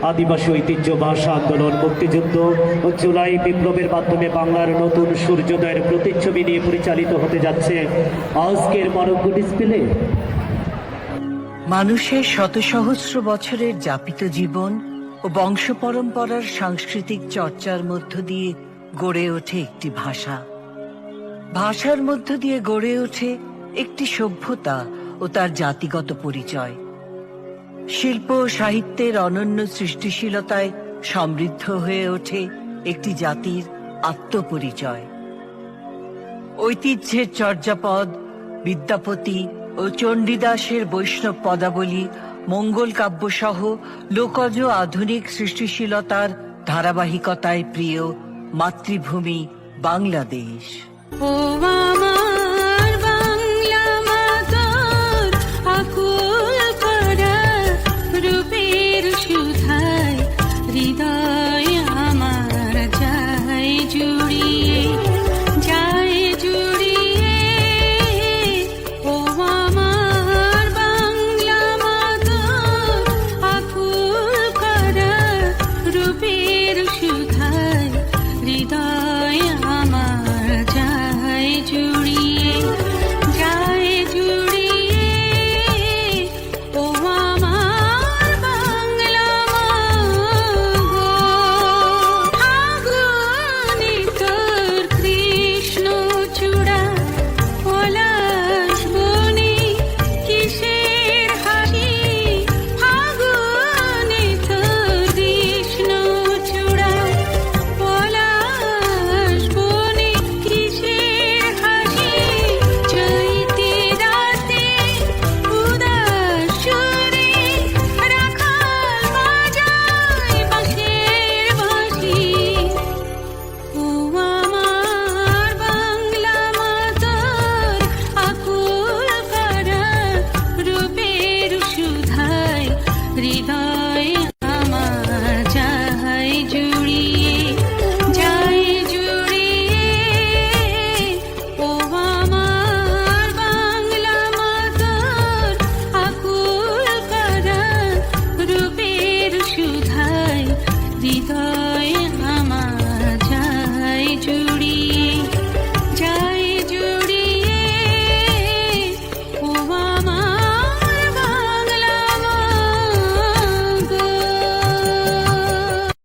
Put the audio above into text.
আদিবাসী ঐতিহ্য, ভাষা আন্দোলন, মুক্তিযুদ্ধ ও জুলাই বিপ্লবের মাধ্যমে বাংলার নতুন সূর্যোদয়ের প্রতিচ্ছবি নিয়ে পরিচালিত হতে যাচ্ছে আজকের মনোজ্ঞ ডিসপ্লে। মানুষের শত সহস্র বছরের যাপিত জীবন ও বংশ পরম্পরার সাংস্কৃতিক চর্চার মধ্য দিয়ে গড়ে ওঠে একটি ভাষা। ভাষার মধ্য দিয়ে গড়ে ওঠে একটি সভ্যতা ও তার জাতিগত পরিচয়। শিল্প ও সাহিত্যের অনন্য সৃষ্টিশীলতায় সমৃদ্ধ হয়ে ওঠে একটি জাতির আত্মপরিচয়। ঐতিহ্যের চর্যাপদ, বিদ্যাপতি ও চণ্ডীদাসের বৈষ্ণব পদাবলী, মঙ্গল কাব্য সহ লোকজ আধুনিক সৃষ্টিশীলতার ধারাবাহিকতায় প্রিয় মাতৃভূমি বাংলাদেশ। ও মামা